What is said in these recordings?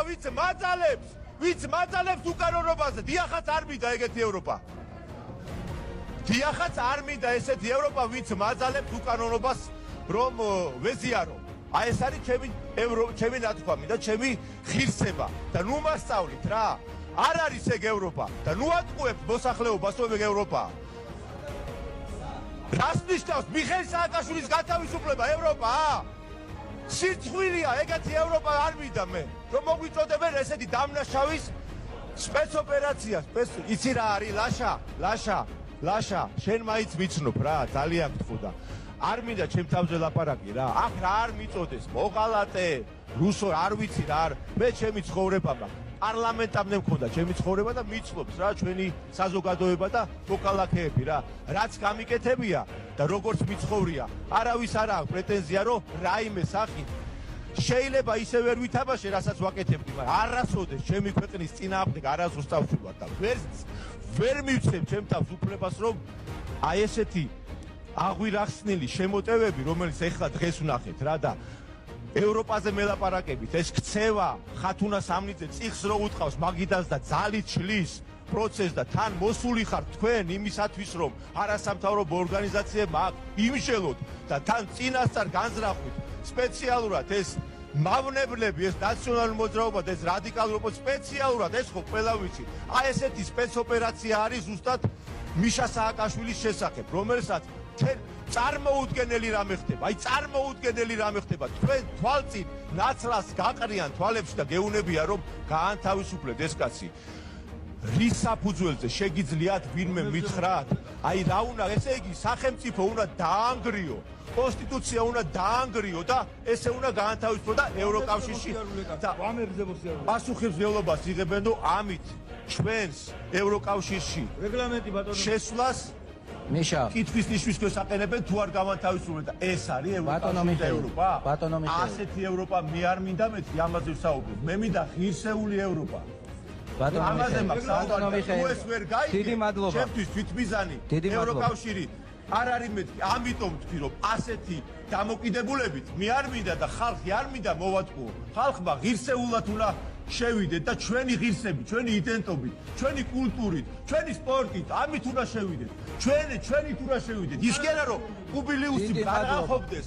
ვიც მაძალებს უკანონობაზე. დიახაც არ მინდა ეგეთი ევროპა. დიახაც არ მინდა ესეთი ევროპა, ვიც მაძალებს უკანონობას რომ ვეზიარო. აი ეს არის ჩემი ნათქვამი და ჩემი ღირსება და ნუ მასწავლით რა. არ არის ეგ ევროპა და ნუ ატყუებთ მოსახლეობას რომ ეგ ევროპაა. რას ნიშნავს მიხეილ სააკაშვილის გათავისუფლება ევროპაა? სირცხვილია, ეგეთი ევროპა არ მინდა მე. რომ მოგვიწოდებენ ესეთი დამნაშავის სპეცოპერაცია, იცი რა არის ლაშა, შენ მაინც მიცნობ რა, ძალიან გთხოვდა. არ მინდა ჩემ თავზე ლაპარაკი რა. აქ რა არ მიწოდეს, მოღალატე, რუსო არ ვიცი რა არ. მე ჩემი ცხოვრება მაქვს. პარლამენტამდე მქონდა ჩემი ცხოვრება და მიცლობს რა ჩვენი საზოგადოება და მოქალაქეები რა. რაც გამიკეთებია და როგორც მიცხოვრია, არავის არ აქვს პრეტენზია რომ რაიმე სახით შეიძლება ისე ვერ ვითამაშე, რასაც ვაკეთებდი, მაგრამ არასოდეს ჩემი ქვეყნის წინააღმდეგ არასდროს დავშურვად და ვერ მივცემ ჩემ თავს უფლებას რომ აი ესეთი აღვირახსნილი შემოტევები, რომელიც ეხლა დღეს ვნახეთ რა და ევროპაზე მელაპარაკებით, ეს ქცევა ხათუნა სამნიძე წიხს რო უთყავს მაგიდას და ძალით შლის პროცესს და თან მოსული ხარ თქვენ იმისათვის რომ არასამთავრობო ორგანიზაციებმა აქ იმშელოთ და თან წინასწარ განზრახვით სპეციალურად ეს მავნებლები, ეს ნაციონალური მოძრაობა და ეს რადიკალურობა სპეციალურად ეს ხო ყველა ვიცი. აი ესეთი სპეცოპერაცია არის ზუსტად მიშა სააკაშვილის შესახებ, რომელსაც წარმოუდგენელი რამე ხდება. აი წარმოუდგენელი რამე ხდება. თქვენ თვალწინ ნაცლას გაყრიან თვალებში და გეუნებია რომ გაანთავისუფლეთ ეს კაცი. რის საფუძველზე შეგიძლიათ ვინმე მითხრათ? აი რა უნდა, ესე იგი სახელმწიფო უნდა დაანგრიო. კონსტიტუცია უნდა დაანგრიო და ესე უნდა გაანთავისუფლო და ევროკავშირში და პასუხისმგებლობას იღებენ და ამით ჩვენს ევროკავშირში რეგლამენტი ბატონო შესვლას მიშა კითხვის ნიშნისთვის აყენებენ თუ არ გამანთავისუფლებენ და ეს არის ევროპა. ბატონო მიხეილ ასეთი ევროპა მე არ მინდა მეთქი ამაზე ვსაუბრობ. მე მინდა ღირსეული ევროპა. ბატონო მიხეილ ეს ვერ გაიგე. დიდი მადლობა. ჩემთვის თვითმიზანი ევროკავშირი არ არის მეთქი. ამიტომ ვთქვი რომ ასეთი დამოკიდებულებით მე არ მინდა და ხალხი არ მინდა მოვატყუო. ხალხმა ღირსეულად უნდა შევიდეთ და ჩვენი ღირსები, ჩვენი იდენტობით, ჩვენი კულტურით, ჩვენი სპორტით, ამით უნდა შევიდეთ. ჩვენით უნდა შევიდეთ. ის კი არა რომ კუბილიუსი განახობდეს.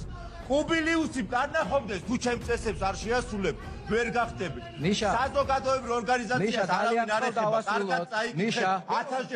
კუბილიუსი განახობდეს თუ ჩემ წესებს არ შეასრულებ, ვერ გახდებით. საზოგადოებრივ ორგანიზაციას არავინ არ ეხება. კარგად წაიკითხეთ 1000